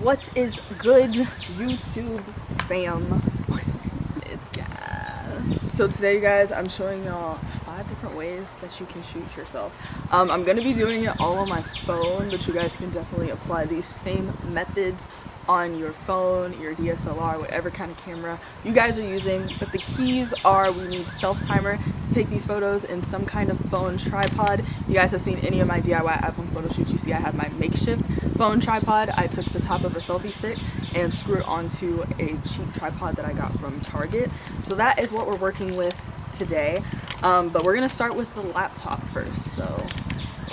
What is good, YouTube fam? It's gas. So today, guys, I'm showing y'all 5 different ways that you can shoot yourself. I'm gonna be doing it all on my phone, but you guys can definitely apply these same methods on your phone, your DSLR, whatever kind of camera you guys are using. But the keys are, we need self-timer to take these photos in some kind of phone tripod. You guys have seen any of my DIY iPhone photo shoots, you see I have my makeshift phone tripod. I took the top of a selfie stick and screwed it onto a cheap tripod that I got from Target. So that is what we're working with today. But we're gonna start with the laptop first, so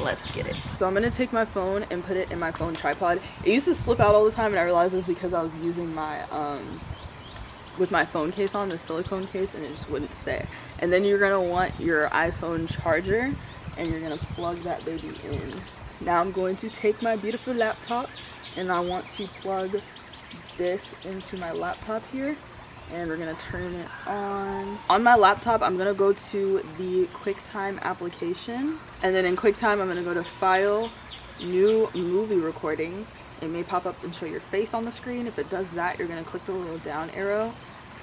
let's get it. So I'm gonna take my phone and put it in my phone tripod. It used to slip out all the time, and I realized it was because I was using my with my phone case on, the silicone case, and it just wouldn't stay. And then you're gonna want your iPhone charger, and you're gonna plug that baby in. Now I'm going to take my beautiful laptop, and I want to plug this into my laptop here, and we're gonna turn it on. On my laptop, I'm gonna go to the QuickTime application, and then in QuickTime, I'm gonna go to File, New Movie Recording. It may pop up and show your face on the screen. If it does that, you're gonna click the little down arrow,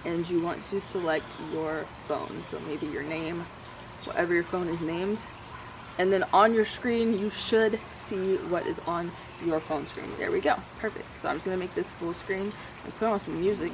and you want to select your phone. So maybe your name, whatever your phone is named. And then on your screen, you should see what is on your phone screen. There we go, perfect. So I'm just gonna make this full screen and put on some music.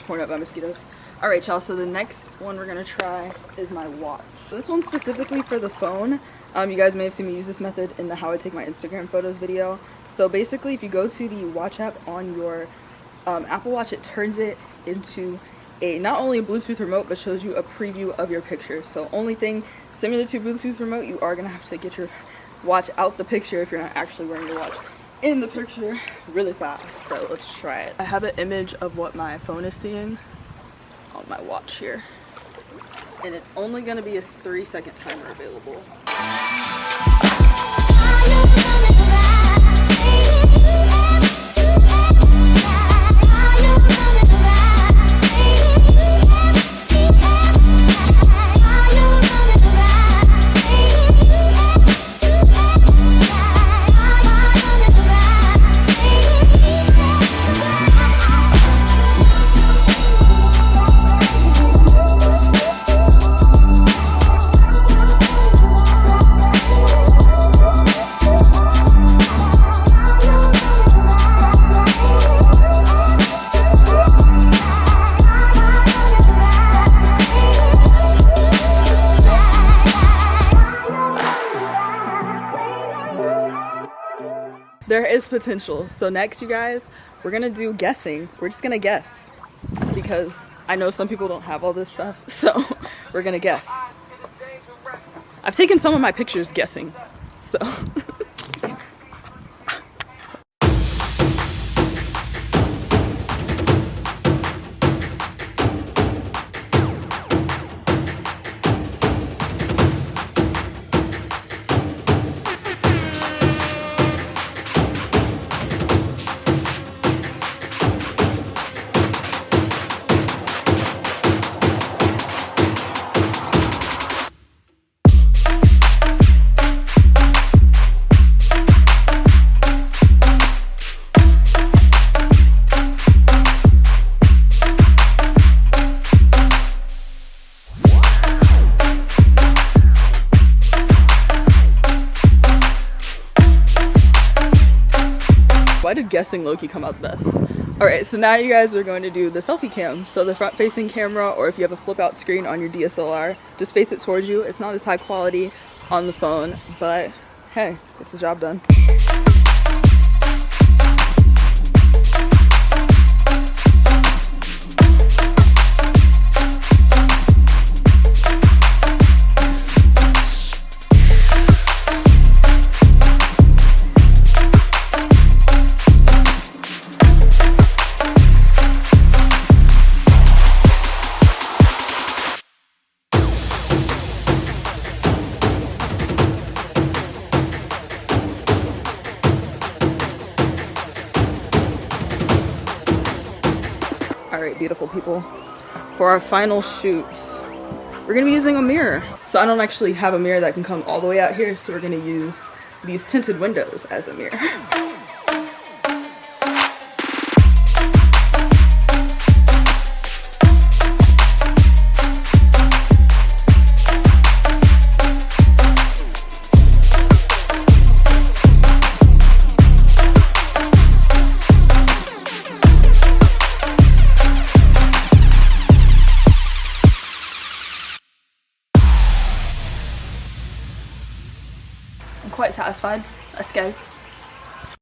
Torn up by mosquitoes. All right, y'all, so the next one we're gonna try is my watch. This one's specifically for the phone. You guys may have seen me use this method in the how I take my Instagram photos video. So basically, if you go to the watch app on your Apple Watch, it turns it into a not only a Bluetooth remote, but shows you a preview of your picture. So only thing similar to Bluetooth remote, you are gonna have to get your watch out the picture if you're not actually wearing your watch in the picture really fast. So let's try it. I have an image of what my phone is seeing on my watch here, and it's only going to be a 3-second timer available. There is potential. So next, you guys, we're gonna do guessing. We're just gonna guess because I know some people don't have all this stuff, so we're gonna guess. I've taken some of my pictures guessing, so guessing low-key come out the best. Alright, so now you guys are going to do the selfie cam. So the front facing camera, or if you have a flip out screen on your DSLR, just face it towards you. It's not as high quality on the phone, but hey, it's the job done. Alright, beautiful people. For our final shoots, we're gonna be using a mirror. So I don't actually have a mirror that can come all the way out here, so we're gonna use these tinted windows as a mirror. I'm quite satisfied. Let's go.